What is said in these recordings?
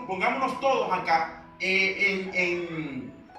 pongámonos todos acá,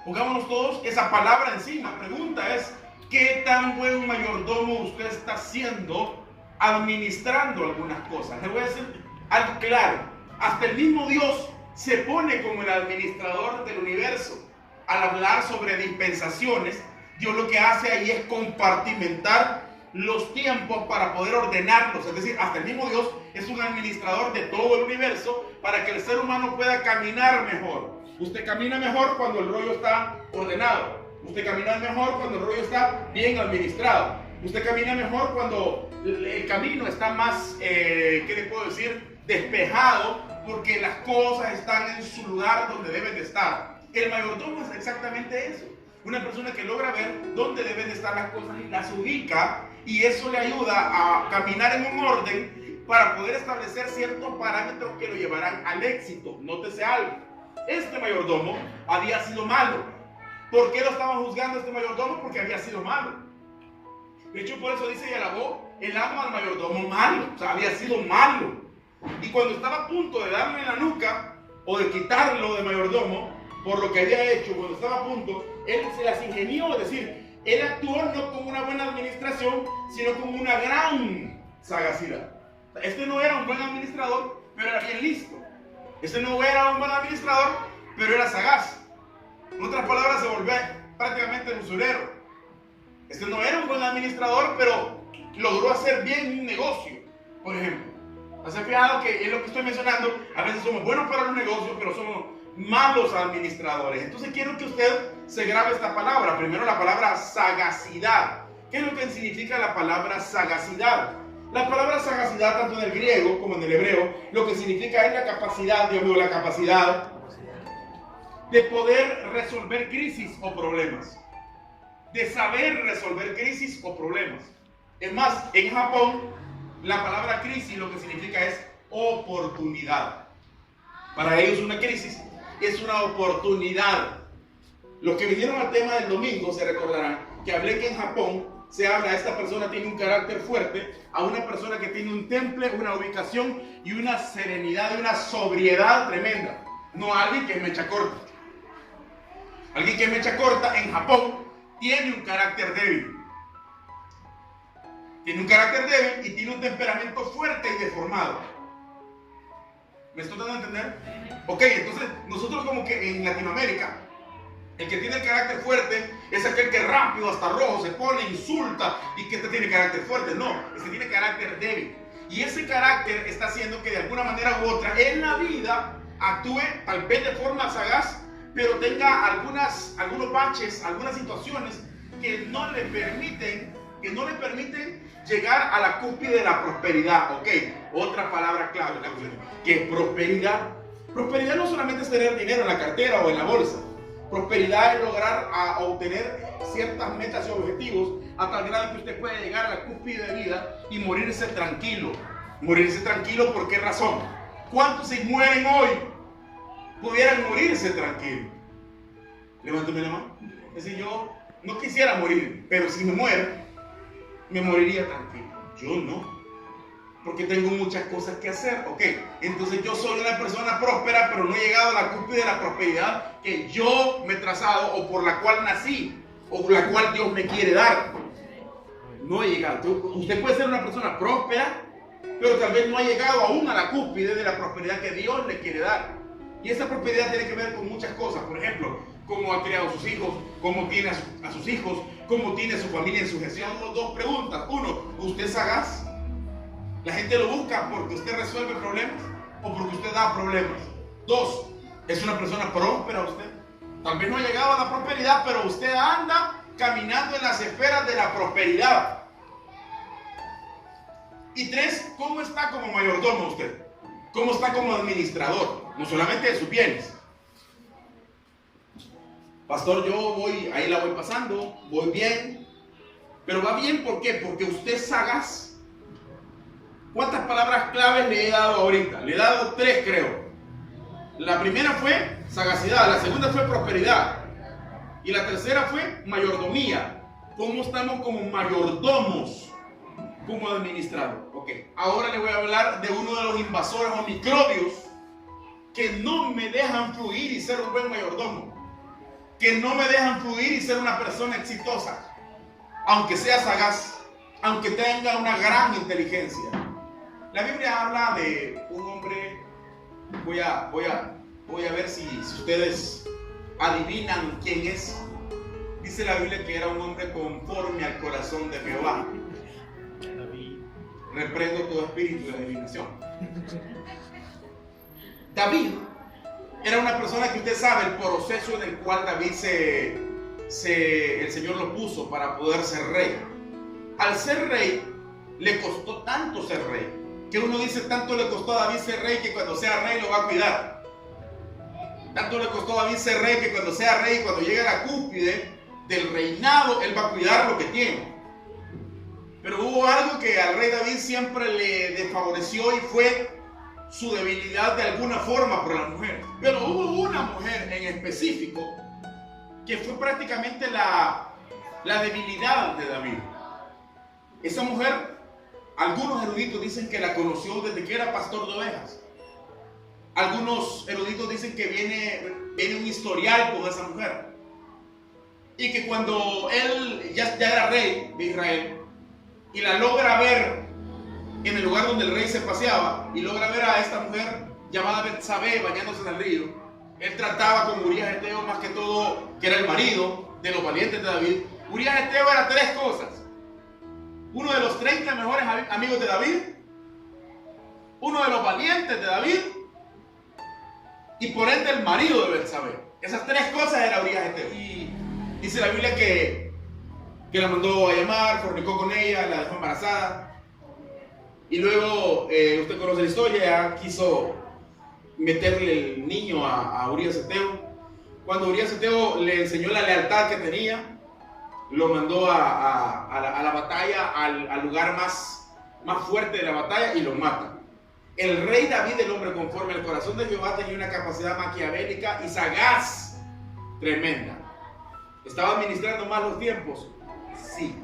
pongámonos todos esa palabra encima. La pregunta es, ¿qué tan buen mayordomo usted está siendo administrando algunas cosas? Le voy a decir algo claro. Hasta el mismo Dios se pone como el administrador del universo. Al hablar sobre dispensaciones, Dios lo que hace ahí es compartimentar los tiempos para poder ordenarlos. Es decir, hasta el mismo Dios es un administrador de todo el universo para que el ser humano pueda caminar mejor. Usted camina mejor cuando el rollo está ordenado. Usted camina mejor cuando el rollo está bien administrado. Usted camina mejor cuando el camino está más, ¿qué le puedo decir? Despejado, porque las cosas están en su lugar donde deben de estar. El mayordomo es exactamente eso. Una persona que logra ver dónde deben de estar las cosas y las ubica, y eso le ayuda a caminar en un orden para poder establecer ciertos parámetros que lo llevarán al éxito. Nótese algo. Este mayordomo había sido malo. ¿Por qué lo estaban juzgando a este mayordomo? Porque había sido malo. De hecho, por eso dice y alabó el amo al mayordomo malo. O sea, había sido malo. Y cuando estaba a punto de darle en la nuca o de quitarlo de mayordomo por lo que había hecho, cuando estaba a punto, él se las ingenió. Es decir, él actuó no con una buena administración, sino con una gran sagacidad. Este no era un buen administrador, pero era bien listo. Este no era un buen administrador, pero era sagaz. En otras palabras, se volvió prácticamente usurero. Este no era un buen administrador, pero logró hacer bien un negocio, por ejemplo. ¿Has fijado que es lo que estoy mencionando? A veces somos buenos para los negocios, pero somos malos administradores. Entonces quiero que usted se grabe esta palabra. Primero, la palabra sagacidad. ¿Qué es lo que significa la palabra sagacidad? La palabra sagacidad, tanto en el griego como en el hebreo, lo que significa es la capacidad, Dios mío, la capacidad de poder resolver crisis o problemas. De saber resolver crisis o problemas. Es más, en Japón, la palabra crisis lo que significa es oportunidad. Para ellos una crisis es una oportunidad. Los que vinieron al tema del domingo se recordarán que hablé que en Japón se habla, esta persona tiene un carácter fuerte, a una persona que tiene un temple, una ubicación y una serenidad y una sobriedad tremenda. No a alguien que es mecha corta. Alguien que es mecha corta en Japón tiene un carácter débil. Tiene un carácter débil y tiene un temperamento fuerte y deformado. ¿Me estoy dando a entender? Ok, entonces nosotros como que en Latinoamérica, el que tiene el carácter fuerte es aquel que rápido hasta rojo se pone, insulta y que este tiene carácter fuerte. No, este tiene carácter débil. Y ese carácter está haciendo que de alguna manera u otra en la vida actúe tal vez de forma sagaz, pero tenga algunos baches, algunas situaciones que no le permiten llegar a la cúspide de la prosperidad. Ok, otra palabra clave, que es prosperidad. Prosperidad no solamente es tener dinero en la cartera o en la bolsa. Prosperidad es lograr obtener ciertas metas y objetivos a tal grado que usted puede llegar a la cúspide de vida y morirse tranquilo. Morirse tranquilo, ¿por qué razón? ¿Cuántos se mueren hoy pudieran morirse tranquilo? Levántame la mano. Es decir, yo no quisiera morir, pero si me muero, me moriría tranquilo. Yo no, porque tengo muchas cosas que hacer. Ok, entonces yo soy una persona próspera, pero no he llegado a la cúspide de la prosperidad que yo me he trazado o por la cual nací o por la cual Dios me quiere dar. No he llegado. Usted puede ser una persona próspera, pero tal vez no ha llegado aún a la cúspide de la prosperidad que Dios le quiere dar. Y esa prosperidad tiene que ver con muchas cosas. Por ejemplo, cómo ha criado a sus hijos, cómo tiene a sus hijos, cómo tiene a su familia en su gestión. Dos preguntas. Uno, ¿usted es sagaz? ¿La gente lo busca porque usted resuelve problemas o porque usted da problemas? Dos, ¿es una persona próspera usted? Tal vez no ha llegado a la prosperidad, pero usted anda caminando en las esferas de la prosperidad. Y tres, ¿cómo está como mayordomo usted? ¿Cómo está como administrador? No solamente de sus bienes. Pastor, yo voy, ahí la voy pasando, voy bien. Pero va bien, ¿por qué? Porque usted es sagaz. ¿Cuántas palabras claves le he dado ahorita? Le he dado 3, creo. La primera fue sagacidad, la segunda fue prosperidad y la tercera fue mayordomía. ¿Cómo estamos como mayordomos, como administradores? Ok, ahora le voy a hablar de uno de los invasores o microbios que no me dejan fluir y ser un buen mayordomo, que no me dejan fluir y ser una persona exitosa, aunque sea sagaz, aunque tenga una gran inteligencia. La Biblia habla de un hombre, voy a ver si ustedes adivinan quién es. Dice la Biblia que era un hombre conforme al corazón de Jehová. Reprendo todo espíritu de adivinación. David era una persona que usted sabe el proceso en el cual David el Señor lo puso para poder ser rey. Al ser rey, le costó tanto ser rey, que uno dice tanto le costó a David ser rey que cuando sea rey lo va a cuidar. Tanto le costó a David ser rey que cuando sea rey, cuando llegue a la cúspide del reinado, él va a cuidar lo que tiene. Pero hubo algo que al rey David siempre le desfavoreció y fue su debilidad de alguna forma por la mujer. Pero hubo una mujer en específico que fue prácticamente la debilidad de David. Esa mujer, algunos eruditos dicen que la conoció desde que era pastor de ovejas. Algunos eruditos dicen que viene un historial con esa mujer. Y que cuando él ya era rey de Israel y la logra ver en el lugar donde el rey se paseaba y logra ver a esta mujer llamada Betsabé bañándose en el río, él trataba con Urías Eteo más que todo, que era el marido de los valientes de David. Urías Eteo era tres cosas: uno de los 30 mejores amigos de David, uno de los valientes de David y por ende el marido de Betsabé. Esas tres cosas era Urías Eteo. Y dice la Biblia que la mandó a llamar, fornicó con ella, la dejó embarazada. Y luego, usted conoce la historia, quiso meterle el niño a Urías Eteo. Cuando Urías Eteo le enseñó la lealtad que tenía, lo mandó a la batalla, al lugar más fuerte de la batalla, y lo mata. El rey David, el hombre conforme al corazón de Jehová, tenía una capacidad maquiavélica y sagaz tremenda. ¿Estaba administrando mal los tiempos? Sí.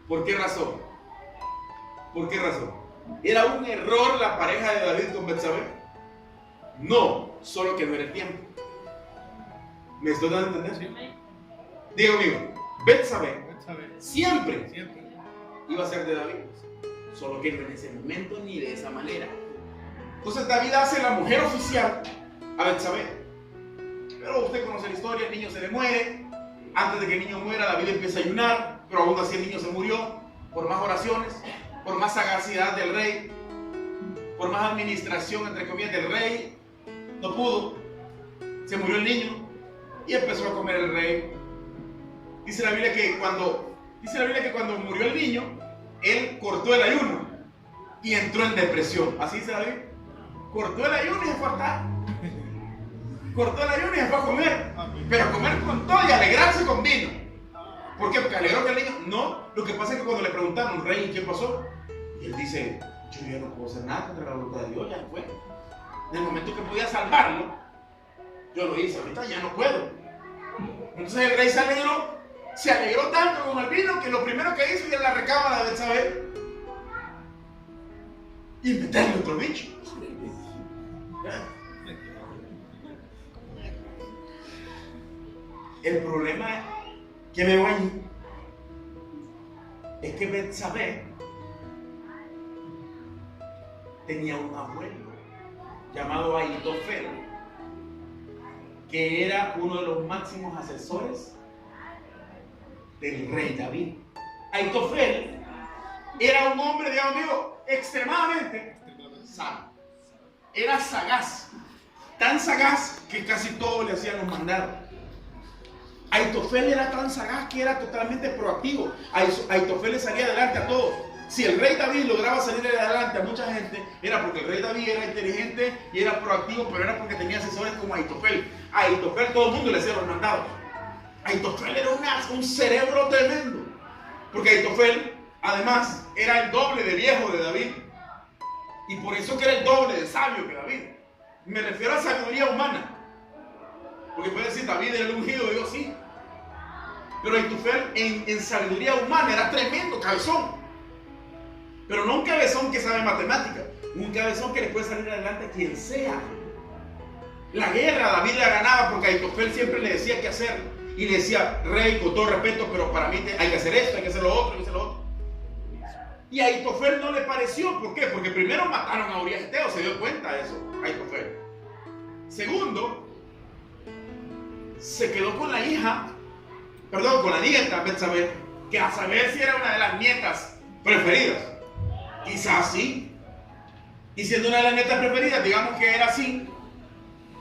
¿Por qué razón? ¿Por qué razón? ¿Era un error la pareja de David con Betsabé? No, solo que no era el tiempo. ¿Me estoy dando a entender? Sí. Digo amigo, Betsabé siempre iba a ser de David, solo que no en ese momento ni de esa manera. Entonces David hace la mujer oficial a Betsabé. Pero usted conoce la historia, el niño se le muere. Antes de que el niño muera, David empieza a ayunar, pero aún así el niño se murió por más oraciones, por más sagacidad del rey, por más administración, entre comillas, del rey. No pudo. Se murió el niño y empezó a comer el rey. Dice la Biblia que cuando murió el niño, él cortó el ayuno y entró en depresión. Así dice la Biblia. Cortó el ayuno y se fue a estar. Cortó el ayuno y se fue a comer. Pero a comer con todo y alegrarse con vino. ¿Por qué? Porque alegró que el niño. No, lo que pasa es que cuando le preguntaron, rey, ¿qué pasó? Y él dice, yo ya no puedo hacer nada contra la voluntad de Dios, ya fue. En el momento que podía salvarlo, yo lo hice, ahorita ya no puedo. Entonces el rey se alegró tanto con el vino que lo primero que hizo era la recámara de Betsabé y meterle otro bicho. El problema que veo ahí es que Betsabé tenía un abuelo llamado Ahitofel, que era uno de los máximos asesores del rey David. Ahitofel era un hombre, digamos amigo, extremadamente sabio. Era sagaz, tan sagaz que casi todo le hacían los mandados. Ahitofel era tan sagaz que era totalmente proactivo. Ahitofel le salía adelante a todos. Si el rey David lograba salir adelante a mucha gente, era porque el rey David era inteligente y era proactivo, pero era porque tenía asesores como Ahitofel. A Ahitofel todo el mundo le hacía los mandados. Ahitofel era un cerebro tremendo, porque Ahitofel además era el doble de viejo de David, y por eso que era el doble de sabio que David. Me refiero a sabiduría humana, porque puede decir David era el ungido de Dios, sí, pero Ahitofel en sabiduría humana era tremendo, cabezón. Pero no un cabezón que sabe matemáticas, un cabezón que le puede salir adelante a quien sea. La guerra David la ganaba porque Ahitofel siempre le decía qué hacer. Y le decía, rey, con todo respeto, pero para mí hay que hacer esto, hay que hacer lo otro, hay que hacer lo otro. Y a Ahitofel no le pareció. ¿Por qué? Porque primero mataron a Urías Eteo, se dio cuenta de eso, Ahitofel. Segundo, se quedó con la hija, perdón, con la nieta, Betsabé, que a saber si era una de las nietas preferidas. Quizás sí. Y siendo una de las nietas preferidas, digamos que era así,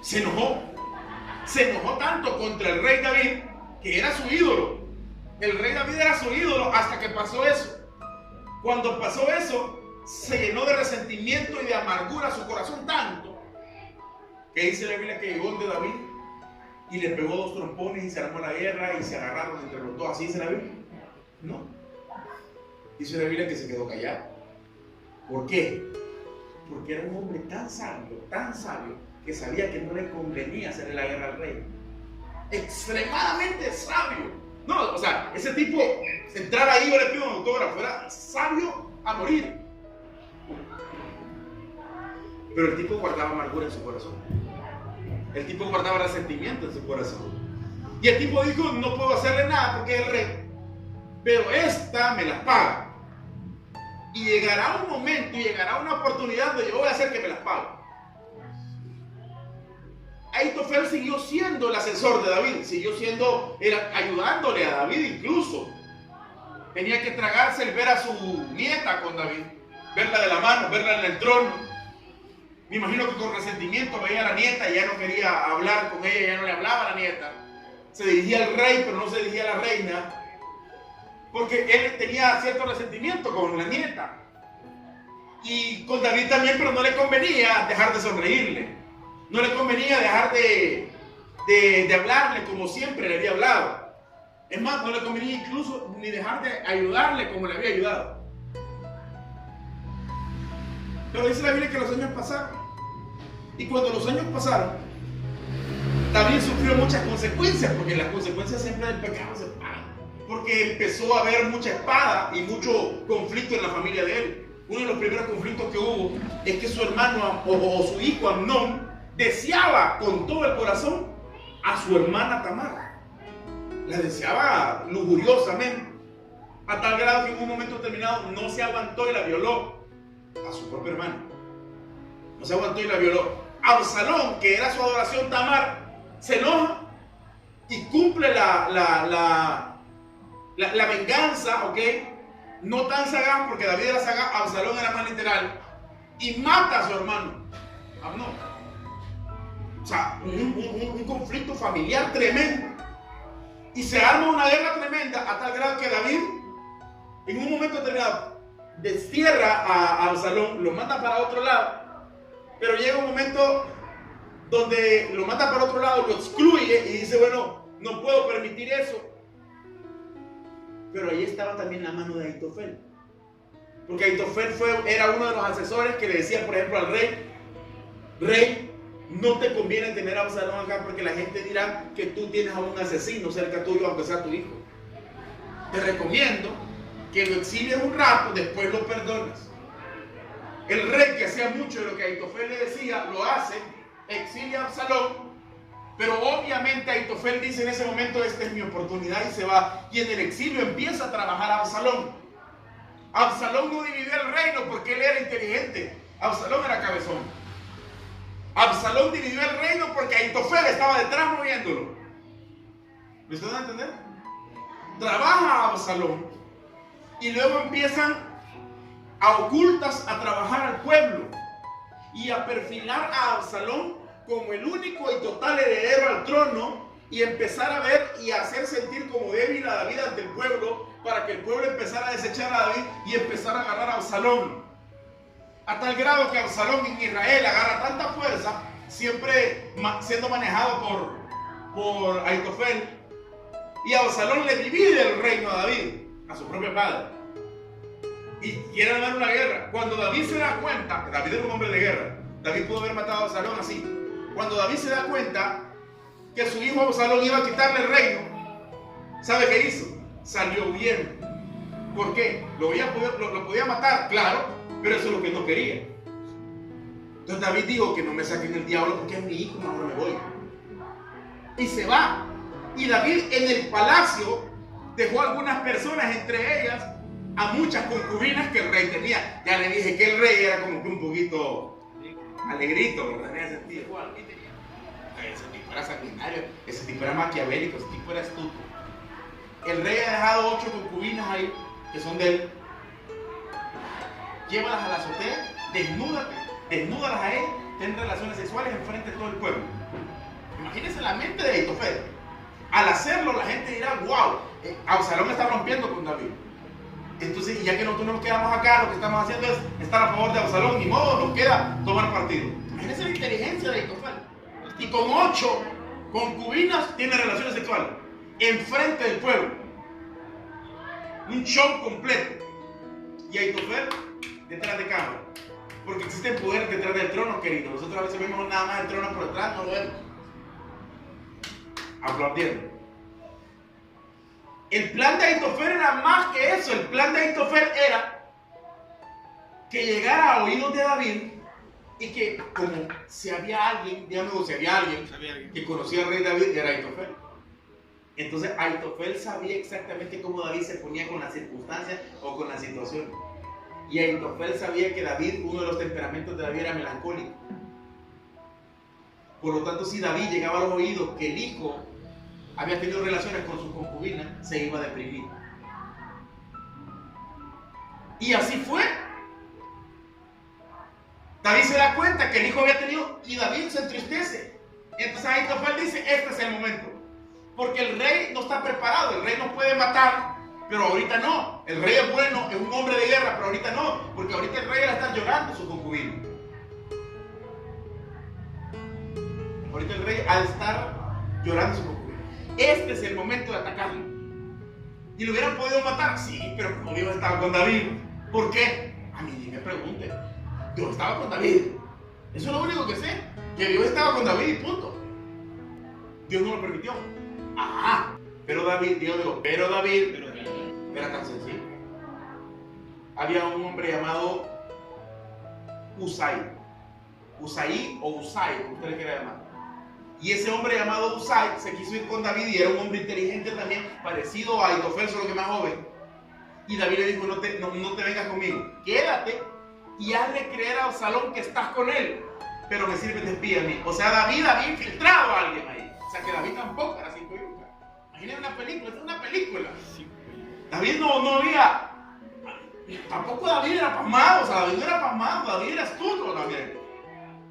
se enojó. Se enojó tanto contra el rey David, que era su ídolo. El rey David era su ídolo hasta que pasó eso. Cuando pasó eso, se llenó de resentimiento y de amargura su corazón tanto, que dice la Biblia que llegó donde David y le pegó 2 trompones y se armó la guerra y se agarraron entre los dos. ¿Así dice la Biblia? No. Dice la Biblia que se quedó callado. ¿Por qué? Porque era un hombre tan sabio, que sabía que no le convenía hacerle la guerra al rey. Extremadamente sabio. No, o sea, ese tipo, entrar ahí, yo le pido un autógrafo, era sabio a morir. Pero el tipo guardaba amargura en su corazón. El tipo guardaba resentimiento en su corazón. Y el tipo dijo, no puedo hacerle nada porque es el rey, pero esta me las paga. Y llegará un momento y llegará una oportunidad donde yo voy a hacer que me las pague. Ahitofel siguió siendo el asesor de David, siguió siendo, ayudándole a David incluso. Tenía que tragarse el ver a su nieta con David, verla de la mano, verla en el trono. Me imagino que con resentimiento veía a la nieta y ya no quería hablar con ella, ya no le hablaba a la nieta. Se dirigía al rey, pero no se dirigía a la reina, porque él tenía cierto resentimiento con la nieta. Y con David también, pero no le convenía dejar de sonreírle. No le convenía dejar de hablarle como siempre le había hablado. Es más, no le convenía incluso ni dejar de ayudarle como le había ayudado. Pero dice la Biblia que los años pasaron. Y cuando los años pasaron, David sufrió muchas consecuencias, porque las consecuencias siempre del pecado se pagan. Porque empezó a haber mucha espada y mucho conflicto en la familia de él. Uno de los primeros conflictos que hubo es que su hermano o su hijo Amnón deseaba con todo el corazón a su hermana Tamar. La deseaba lujuriosamente, a tal grado que en un momento determinado no se aguantó y la violó a su propio hermano. No se aguantó y la violó. Absalón, que era su adoración Tamar, se enoja y cumple la venganza, ¿ok? No tan sagaz, porque David era sagaz, Absalón era más literal, y mata a su hermano Amnón. O sea, un conflicto familiar tremendo. Y se arma una guerra tremenda a tal grado que David, en un momento determinado, destierra a Absalón, lo manda para otro lado. Pero llega un momento donde lo mata para otro lado, lo excluye y dice, bueno, no puedo permitir eso. Pero ahí estaba también la mano de Ahitofel. Porque Ahitofel era uno de los asesores que le decía, por ejemplo, al rey, no te conviene tener a Absalón acá porque la gente dirá que tú tienes a un asesino cerca tuyo, aunque sea tu hijo. Te recomiendo que lo exilies un rato, después lo perdones. El rey, que hacía mucho de lo que Ahitofel le decía, lo hace, exilia a Absalón, pero obviamente Ahitofel dice en ese momento, esta es mi oportunidad, y se va. Y en el exilio empieza a trabajar a Absalón. Absalón no dividió el reino porque él era inteligente. Absalón era cabezón. Absalón dividió el reino porque Ahitofel estaba detrás moviéndolo. ¿Me están a entender? Trabaja a Absalón y luego empiezan a ocultas a trabajar al pueblo y a perfilar a Absalón como el único y total heredero al trono, y empezar a ver y a hacer sentir como débil a David ante el pueblo, para que el pueblo empezara a desechar a David y empezar a agarrar a Absalón. A tal grado que Absalón en Israel agarra tanta fuerza, siempre siendo manejado por Ahitofel, y Absalón le divide el reino a David, a su propio padre, y quieren dar una guerra. Cuando David se da cuenta, David era un hombre de guerra, David pudo haber matado a Absalón así. Cuando David se da cuenta que su hijo Absalón iba a quitarle el reino, ¿sabe qué hizo? Salió huyendo. ¿Por qué? Lo podía matar, claro, pero eso es lo que no quería. Entonces David dijo que no me saquen el diablo porque es mi hijo, mejor me voy. Y se va. Y David en el palacio dejó a algunas personas, entre ellas a muchas concubinas que el rey tenía. Ya le dije que el rey era como que un poquito alegrito, ¿verdad? En ese sentido. Ese tipo era sanguinario, ese tipo era maquiavélico, ese tipo era astuto. El rey ha dejado 8 concubinas ahí, que son de él. Llévalas a la azotea, desnúdalas a él, ten relaciones sexuales enfrente de todo el pueblo. Imagínense la mente de Aitofel. Al hacerlo, la gente dirá, wow, Absalón está rompiendo con David. Entonces, ya que nosotros nos quedamos acá, lo que estamos haciendo es estar a favor de Absalón, ni modo, nos queda tomar partido. Imagínense la inteligencia de Aitofel. Y con 8 concubinas tiene relaciones sexuales enfrente del pueblo. Un show completo. Y Aitofel detrás de cámara. Porque existe poder detrás del trono, querido. Nosotros a veces vemos nada más el trono por detrás, no lo vemos. Aplaudiendo. El plan de Aitofel era más que eso. El plan de Aitofel era que llegara a oídos de David y que, como si había alguien, digamos, si había alguien que conocía al rey David, era Aitofel. Entonces Aitofel sabía exactamente cómo David se ponía con las circunstancias o con la situación. Y Aitofel sabía que David, uno de los temperamentos de David era melancólico. Por lo tanto, si David llegaba a los oídos que el hijo había tenido relaciones con su concubina, se iba a deprimir. Y así fue. David se da cuenta que el hijo había tenido y David se entristece. Entonces Aitofel dice, este es el momento. Porque el rey no está preparado, el rey no puede matar, pero ahorita no. El rey es bueno, es un hombre de guerra, pero ahorita no. Porque ahorita el rey la está llorando su concubina. Ahorita el rey al estar llorando su concubina. Este es el momento de atacarlo. ¿Y lo hubieran podido matar? Sí, pero como Dios estaba con David. ¿Por qué? A mí ni me pregunte. Dios estaba con David. Eso es lo único que sé. Que Dios estaba con David y punto. Dios no lo permitió. Ajá. Pero David era tan sencillo. Había un hombre llamado Usai. Usai o Usai, como usted le quiera llamar. Y ese hombre llamado Usai se quiso ir con David y era un hombre inteligente también, parecido a Aitofel, solo que más joven. Y David le dijo, no te vengas conmigo, quédate y hazle creer a Absalón que estás con él, pero me sirve de espía a mí. O sea, David había infiltrado a alguien ahí. O sea, que David tampoco era 5 yucas. Imaginen una película, es una película. David no había... Tampoco David era pasmado, o sea, David no era pasmado, David era astuto también.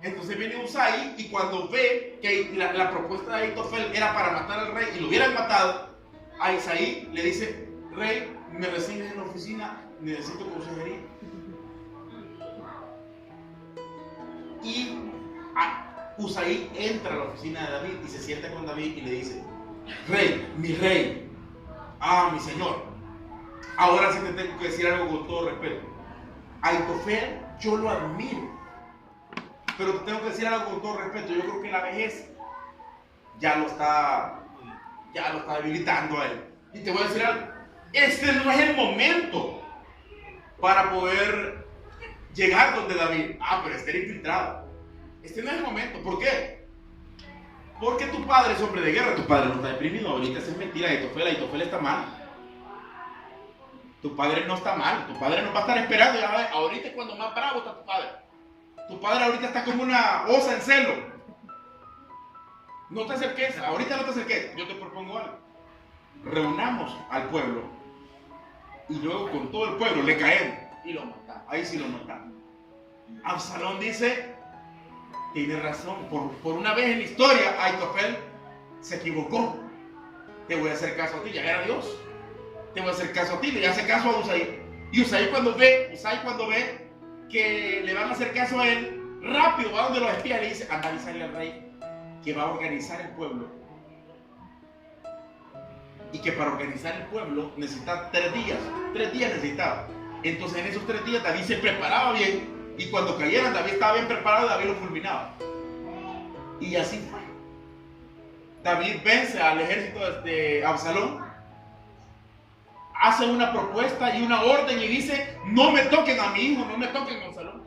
Entonces viene Usai y cuando ve que la propuesta de Aitofel era para matar al rey y lo hubieran matado, a Isaí le dice, rey, me recibes en la oficina, necesito consejería. Y Usai entra a la oficina de David y se sienta con David y le dice, rey, mi señor, ahora sí te tengo que decir algo con todo respeto. Aitofel, yo lo admiro. Pero te tengo que decir algo con todo respeto. Yo creo que la vejez ya lo está debilitando a él. Y te voy a decir algo. Este no es el momento para poder llegar donde David. Pero estar infiltrado. Este no es el momento. ¿Por qué? Porque tu padre es hombre de guerra. Tu padre no está deprimido. Ahorita es mentira. Aitofel está mal. Tu padre no está mal. Tu padre no va a estar esperando. Ahorita es cuando más bravo está tu padre. Tu padre ahorita está como una osa en celo. No te acerques, ahorita no te acerques. Yo te propongo algo. Reunamos al pueblo y luego con todo el pueblo le caemos y lo matamos. Ahí sí lo matamos. Absalón dice, tiene razón. Por una vez en la historia, Aitofel se equivocó. Te voy a hacer caso a ti, ya era Dios. Te voy a hacer caso a ti, le hace caso a Usai. Y Usai cuando ve que le van a hacer caso a él, rápido va donde los espías y le dice, anda a avisarle al rey que va a organizar el pueblo y que para organizar el pueblo necesita 3 días necesitaba. Entonces en esos 3 días David se preparaba bien y cuando cayeran David estaba bien preparado y David lo fulminaba. Y así fue. David vence al ejército de Absalón, hace una propuesta y una orden y dice, no me toquen a mi hijo, no me toquen a Absalón.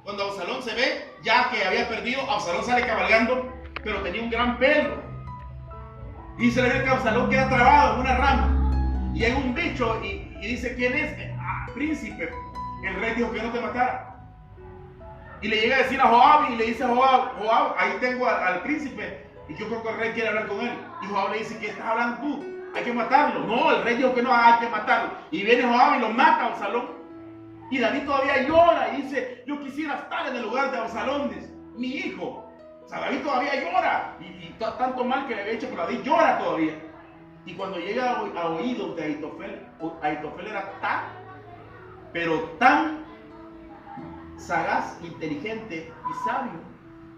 Cuando Absalón se ve ya que había perdido, Absalón sale cabalgando, pero tenía un gran pelo. Y se le ve que Absalón queda trabado en una rama. Y hay un bicho y dice, ¿quién es? Príncipe. El rey dijo que no te matara. Y le llega a decir a Joab y le dice a Joab, ahí tengo al príncipe. Y yo creo que el rey quiere hablar con él. Y Joab le dice, ¿qué estás hablando tú? Hay que matarlo. No, el rey dijo que no, hay que matarlo. Y viene Joab y lo mata a Absalón. Y David todavía llora y dice, yo quisiera estar en el lugar de Absalón, mi hijo. O sea, David todavía llora. Y tanto mal que le había hecho, pero David llora todavía. Y cuando llega a oídos de Ahitofel, Ahitofel era tan, pero tan sagaz, inteligente y sabio,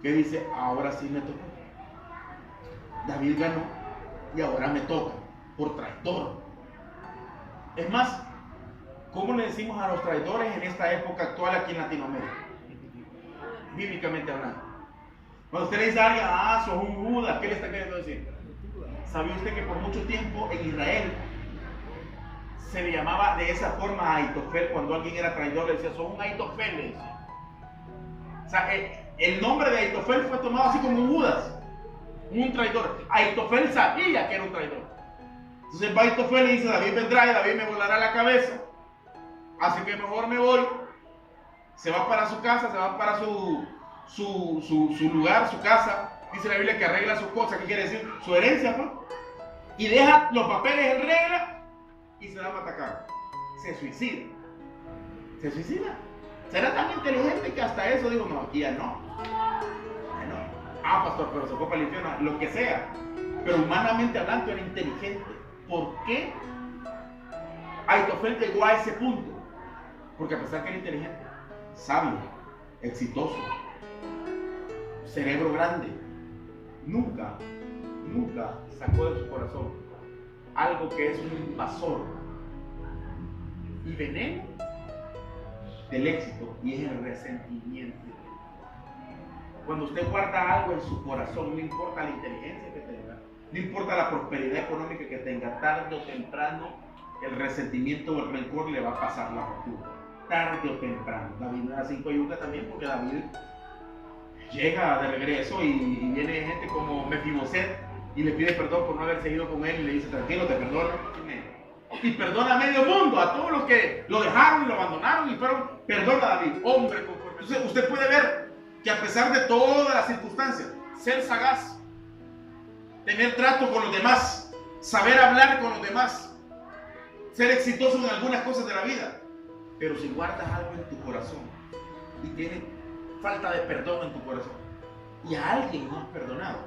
que dice, ahora sí me tocó. David ganó y ahora me toca, por traidor. Es más, ¿cómo le decimos a los traidores en esta época actual aquí en Latinoamérica? Bíblicamente hablando. Cuando usted le dice a alguien, sos un Judas, ¿qué le está queriendo decir? ¿Sabía usted que por mucho tiempo en Israel se le llamaba de esa forma a Ahitofel? Cuando alguien era traidor le decía, sos un Ahitofel, le decía. O sea, el nombre de Ahitofel fue tomado así como un Judas, un traidor. Ahitofel sabía que era un traidor. Entonces va Ahitofel y dice, David vendrá y David me volará la cabeza. Así que mejor me voy. Se va para su casa, se va para su lugar, su casa. Dice la Biblia que arregla sus cosas. ¿Qué quiere decir? Su herencia, pues. Y deja los papeles en regla y se da a atacar. Se suicida. Se suicida. Será tan inteligente que hasta eso digo, no, aquí ya no. Pastor, pero se fue para el infierno, lo que sea. Pero humanamente hablando era inteligente. ¿Por qué Ahitofel llegó a ese punto? Porque a pesar que era inteligente, sabio, exitoso, cerebro grande, nunca sacó de su corazón algo que es un invasor y veneno del éxito, y es el resentimiento. Cuando usted guarda algo en su corazón, no importa la inteligencia que tenga, no importa la prosperidad económica que tenga, tarde o temprano el resentimiento o el rencor le va a pasar la factura. Tarde o temprano. David no era 5 yucas también, porque David llega de regreso y viene gente como Mefiboset y le pide perdón por no haber seguido con él y le dice, tranquilo, te perdono. Y perdona a medio mundo, a todos los que lo dejaron y lo abandonaron y fueron, perdona a David, hombre conforme. Entonces usted puede ver que a pesar de todas las circunstancias, ser sagaz, tener trato con los demás, saber hablar con los demás, ser exitoso en algunas cosas de la vida, pero si guardas algo en tu corazón y tienes falta de perdón en tu corazón y a alguien no has perdonado,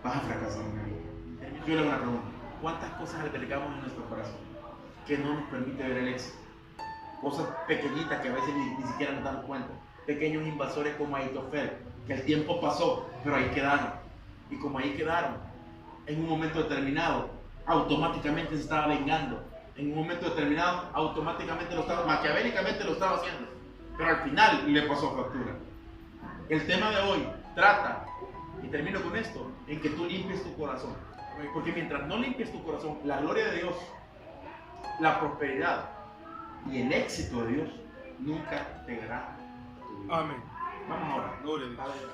vas a fracasar en la vida. Yo le hago una pregunta: ¿cuántas cosas albergamos en nuestro corazón que no nos permite ver el éxito? Cosas pequeñitas que a veces ni siquiera nos damos cuenta. Pequeños invasores como Ahitofel, que el tiempo pasó, pero ahí quedaron. Y como ahí quedaron, en un momento determinado, automáticamente se estaba vengando. En un momento determinado, automáticamente lo estaba, maquiavélicamente lo estaba haciendo. Pero al final le pasó factura. El tema de hoy trata, y termino con esto, en que tú limpies tu corazón. Porque mientras no limpies tu corazón, la gloria de Dios, la prosperidad y el éxito de Dios nunca llegará. Amén. Vamos ahora. Gloria a Dios.